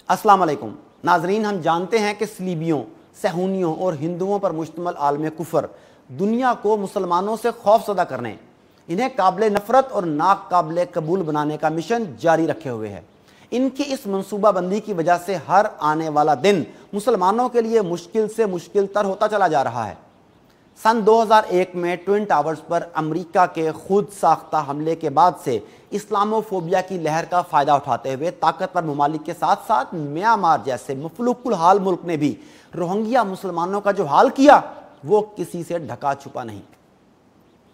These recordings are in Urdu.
السلام علیکم ناظرین، ہم جانتے ہیں کہ صلیبیوں، صہیونیوں اور ہندوؤں پر مشتمل عالم کفر دنیا کو مسلمانوں سے خوف زدہ کرنے، انہیں قابل نفرت اور ناقابل قبول بنانے کا مشن جاری رکھے ہوئے ہے۔ ان کی اس منصوبہ بندی کی وجہ سے ہر آنے والا دن مسلمانوں کے لیے مشکل سے مشکل تر ہوتا چلا جا رہا ہے۔ سن 2001 میں ٹوئن ٹاورز پر امریکہ کے خود ساختہ حملے کے بعد سے اسلاموفوبیا کی لہر کا فائدہ اٹھاتے ہوئے طاقتور ممالک کے ساتھ ساتھ میانمار جیسے مفلوق الحال ملک نے بھی روہنگیا مسلمانوں کا جو حال کیا وہ کسی سے ڈھکا چھپا نہیں۔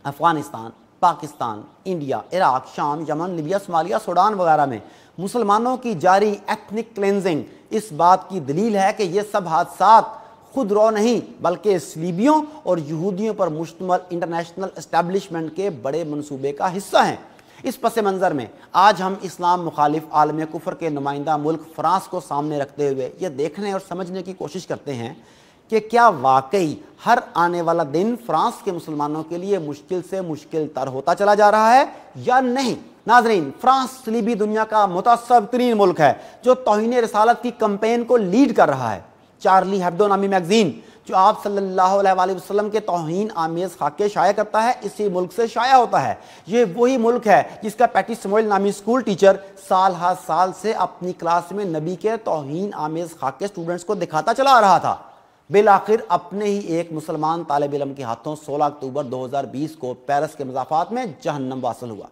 افغانستان، پاکستان، انڈیا، عراق، شام، یمن، لیبیا، صومالیہ، سوڈان وغیرہ میں مسلمانوں کی جاری ایتھنک کلینزنگ اس بات کی دلیل ہے کہ یہ سب حادثات خود رو نہیں بلکہ صلیبیوں اور یہودیوں پر مشتمل انٹرنیشنل اسٹیبلشمنٹ کے بڑے منصوبے کا حصہ ہیں۔ اس پس منظر میں آج ہم اسلام مخالف عالم کفر کے نمائندہ ملک فرانس کو سامنے رکھتے ہوئے یہ دیکھنے اور سمجھنے کی کوشش کرتے ہیں کہ کیا واقعی ہر آنے والا دن فرانس کے مسلمانوں کے لیے مشکل سے مشکل تر ہوتا چلا جا رہا ہے یا نہیں۔ ناظرین، فرانس صلیبی دنیا کا متعصب ترین ملک ہے جو توہین رسالت کی کمپین کو لیڈ کر رہا ہے۔ چارلی ہیبڈو نامی میگزین جو آپ صلی اللہ علیہ وآلہ وسلم کے توہین آمیز خاکے شائع کرتا ہے اسی ملک سے شائع ہوتا ہے۔ یہ وہی ملک ہے جس کا پیٹی سموئل نامی سکول ٹیچر سال ہر سال سے اپنی کلاس میں نبی کے توہین آمیز خاکے اسٹوڈنٹس کو دکھاتا چلا آ رہا تھا۔ بالآخر اپنے ہی ایک مسلمان طالب علم کے ہاتھوں 16 اکتوبر 2020 کو پیرس کے مضافات میں جہنم واصل ہوا۔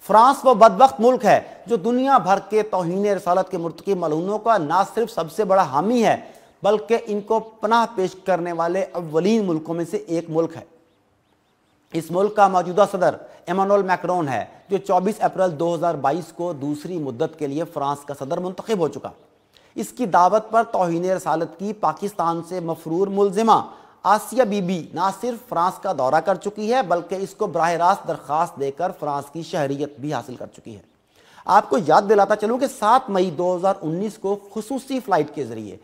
فرانس وہ بدبخت ملک ہے جو دنیا بھر کے توہین رسالت کے مرتکب ملعونوں کا نہ صرف سب سے بڑا حامی ہے بلکہ ان کو پناہ پیش کرنے والے اولین ملکوں میں سے ایک ملک ہے۔ اس ملک کا موجودہ صدر ایمانوئل میکرون ہے جو 24 اپریل 2022 کو دوسری مدت کے لیے فرانس کا صدر منتخب ہو چکا۔ اس کی دعوت پر توہین رسالت کی پاکستان سے مفرور ملزمہ آسیہ بی بی نہ صرف فرانس کا دورہ کر چکی ہے بلکہ اس کو براہ راست درخواست دے کر فرانس کی شہریت بھی حاصل کر چکی ہے۔ آپ کو یاد دلاتا چلوں کہ 7 مئی 2019 کو خصوصی فلائٹ کے ذریعے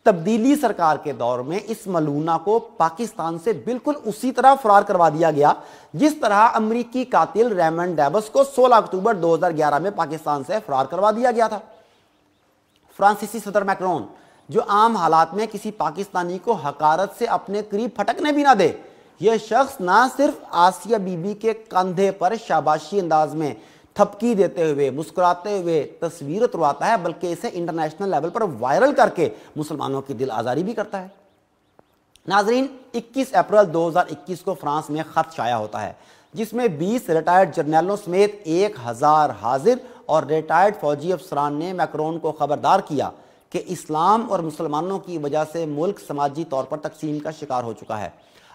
تبدیلی سرکار کے دور میں اس ملعونہ کو پاکستان سے بالکل اسی طرح فرار کروا دیا گیا جس طرح امریکی قاتل ریمنڈ ڈیبس کو 16 اکتوبر 2011 میں پاکستان سے فرار کروا دیا گیا تھا۔ فرانسیسی صدر میکرون جو عام حالات میں کسی پاکستانی کو حقارت سے اپنے قریب پھٹکنے بھی نہ دے، یہ شخص نہ صرف آسیہ بی بی کے کندھے پر شاباشی انداز میں تھپکی دیتے ہوئے مسکراتے ہوئے تصویر اترواتا ہے بلکہ اسے انٹرنیشنل لیول پر وائرل کر کے مسلمانوں کی دل آزاری بھی کرتا ہے۔ ناظرین، 21 اپریل 2021 کو فرانس میں خط شائع ہوتا ہے جس میں 20 ریٹائرڈ جرنیلوں سمیت 1000 حاضر اور ریٹائرڈ فوجی افسران نے میکرون کو خبردار کیا کہ اسلام اور مسلمانوں کی وجہ سے ملک سماجی طور پر تقسیم کا شکار ہو چکا ہے۔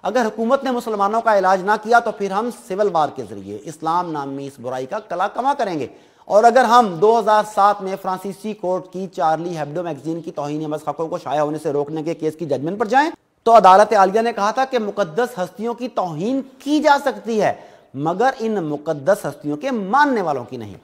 اگر حکومت نے مسلمانوں کا علاج نہ کیا تو پھر ہم سول وار کے ذریعے اسلام نامی اس برائی کا کلا کما کریں گے، اور اگر ہم 2007 میں فرانسیسی کورٹ کی چارلی ہیبڈو میگزین کی توہین آمیز خاکوں کو شائع ہونے سے روکنے کے کیس کی ججمنٹ پر جائیں تو عدالت عالیہ نے کہا تھا کہ مقدس ہستیوں کی توہین کی جا سکتی ہے مگر ان مقدس ہستیوں کے ماننے والوں کی نہیں۔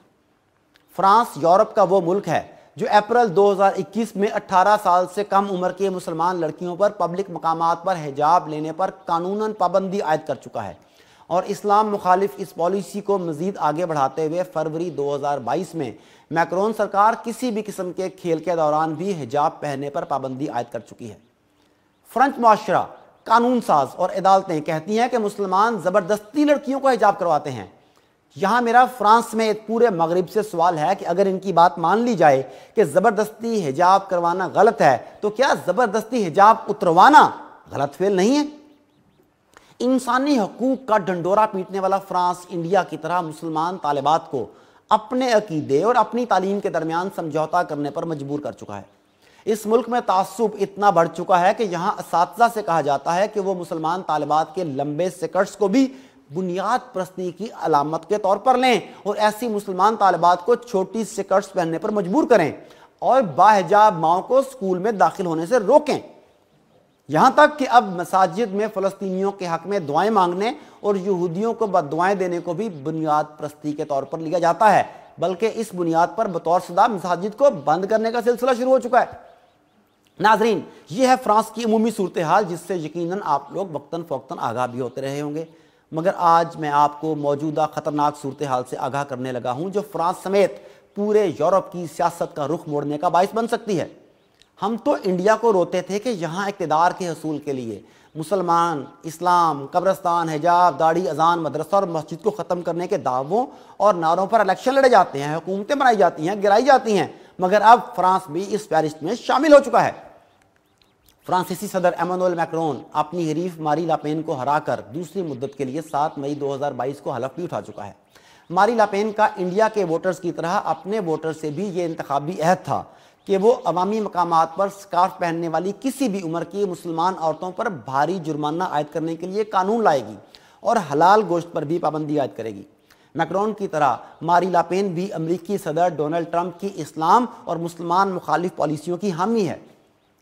فرانس یورپ کا وہ ملک ہے جو اپریل 2021 میں 18 سال سے کم عمر کے مسلمان لڑکیوں پر پبلک مقامات پر حجاب لینے پر قانوناً پابندی عائد کر چکا ہے، اور اسلام مخالف اس پالیسی کو مزید آگے بڑھاتے ہوئے فروری 2022 میں میکرون سرکار کسی بھی قسم کے کھیل کے دوران بھی حجاب پہننے پر پابندی عائد کر چکی ہے۔ فرنچ معاشرہ، قانون ساز اور عدالتیں کہتی ہیں کہ مسلمان زبردستی لڑکیوں کو حجاب کرواتے ہیں۔ یہاں میرا فرانس میں ایک پورے مغرب سے سوال ہے کہ اگر ان کی بات مان لی جائے کہ زبردستی حجاب کروانا غلط ہے تو کیا زبردستی حجاب اتروانا غلط فعل نہیں ہے؟ انسانی حقوق کا ڈنڈورا پیٹنے والا فرانس انڈیا کی طرح مسلمان طالبات کو اپنے عقیدے اور اپنی تعلیم کے درمیان سمجھوتا کرنے پر مجبور کر چکا ہے۔ اس ملک میں تعصب اتنا بڑھ چکا ہے کہ یہاں اساتذہ سے کہا جاتا ہے کہ وہ مسلمان طالبات کے لمبے سکرٹس کو بھی بنیاد پرستی کی علامت کے طور پر لیں اور ایسی مسلمان طالبات کو چھوٹی سکرٹس پہننے پر مجبور کریں اور باحجاب ماؤں کو سکول میں داخل ہونے سے روکیں۔ یہاں تک کہ اب مساجد میں فلسطینیوں کے حق میں دعائیں مانگنے اور یہودیوں کو بددعائیں دینے کو بھی بنیاد پرستی کے طور پر لیا جاتا ہے، بلکہ اس بنیاد پر بطور سزا مساجد کو بند کرنے کا سلسلہ شروع ہو چکا ہے۔ ناظرین، یہ ہے فرانس کی عمومی صورتحال جس سے یقیناً آپ لوگ وقتاً فوقتاً آگاہ بھی ہوتے رہے ہوں گے، مگر آج میں آپ کو موجودہ خطرناک صورتحال سے آگاہ کرنے لگا ہوں جو فرانس سمیت پورے یورپ کی سیاست کا رخ موڑنے کا باعث بن سکتی ہے۔ ہم تو انڈیا کو روتے تھے کہ یہاں اقتدار کے حصول کے لیے مسلمان، اسلام، قبرستان، حجاب، داڑھی، اذان، مدرسہ اور مسجد کو ختم کرنے کے دعووں اور نعروں پر الیکشن لڑے جاتے ہیں، حکومتیں بنائی جاتی ہیں، گرائی جاتی ہیں، مگر اب فرانس بھی اس فہرست میں شامل ہو چکا ہے۔ فرانسیسی صدر ایمانوئل میکرون اپنی حریف ماری لاپین کو ہرا کر دوسری مدت کے لیے 7 مئی 2022 کو حلف بھی اٹھا چکا ہے۔ ماری لاپین کا انڈیا کے ووٹرز کی طرح اپنے ووٹر سے بھی یہ انتخابی عہد تھا کہ وہ عوامی مقامات پر سکارف پہننے والی کسی بھی عمر کی مسلمان عورتوں پر بھاری جرمانہ عائد کرنے کے لیے قانون لائے گی اور حلال گوشت پر بھی پابندی عائد کرے گی۔ میکرون کی طرح ماری لاپین بھی امریکی صدر ڈونلڈ ٹرمپ کی اسلام اور مسلمان مخالف پالیسیوں کی حامی ہے۔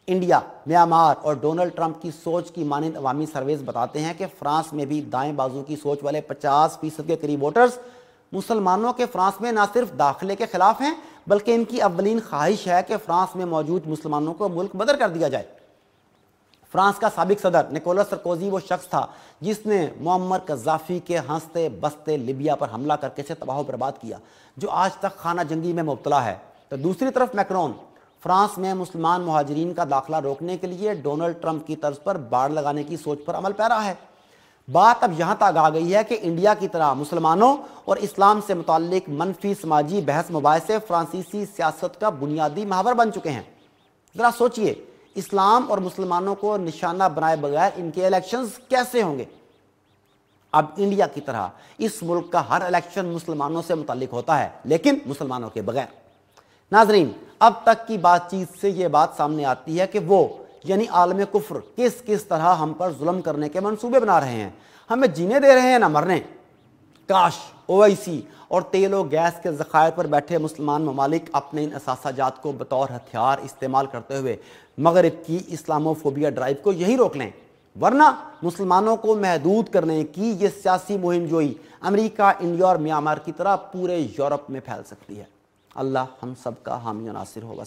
انڈیا، میانمار اور ڈونلڈ ٹرمپ کی سوچ کی مانند عوامی سرویز بتاتے ہیں کہ فرانس میں بھی دائیں بازو کی سوچ والے 50% کے قریب ووٹرز مسلمانوں کے فرانس میں نہ صرف داخلے کے خلاف ہیں بلکہ ان کی اولین خواہش ہے کہ فرانس میں موجود مسلمانوں کو ملک بدر کر دیا جائے۔ فرانس کا سابق صدر نکولس سرکوزی وہ شخص تھا جس نے معمر قذافی کے ہنستے بستے لیبیا پر حملہ کر کے اسے تباہ و برباد کیا، جو آج تک خانہ جنگی میں مبتلا ہے۔ تو دوسری طرف میکرون فرانس میں مسلمان مہاجرین کا داخلہ روکنے کے لیے ڈونلڈ ٹرمپ کی طرز پر باڑ لگانے کی سوچ پر عمل پیرا ہے۔ بات اب یہاں تک آ گئی ہے کہ انڈیا کی طرح مسلمانوں اور اسلام سے متعلق منفی سماجی بحث مباحثے فرانسیسی سیاست کا بنیادی محور بن چکے ہیں۔ ذرا سوچئے، اسلام اور مسلمانوں کو نشانہ بنائے بغیر ان کے الیکشنز کیسے ہوں گے؟ اب انڈیا کی طرح اس ملک کا ہر الیکشن مسلمانوں سے متعلق ہوتا ہے لیکن مسلمانوں کے بغیر۔ ناظرین، اب تک کی بات چیت سے یہ بات سامنے آتی ہے کہ وہ یعنی عالم کفر کس طرح ہم پر ظلم کرنے کے منصوبے بنا رہے ہیں، ہمیں جینے دے رہے ہیں نہ مرنے۔ کاش OIC اور تیل و گیس کے ذخائر پر بیٹھے مسلمان ممالک اپنے ان اثاثہ جات کو بطور ہتھیار استعمال کرتے ہوئے مغرب کی اسلاموفوبیا ڈرائیو کو یہی روک لیں، ورنہ مسلمانوں کو محدود کرنے کی یہ سیاسی مہم جوئی امریکہ، انڈیا اور میانمار کی طرح پورے یورپ میں پھیل سکتی ہے۔ اللہ ہم سب کا حامی و ناصر ہوگا۔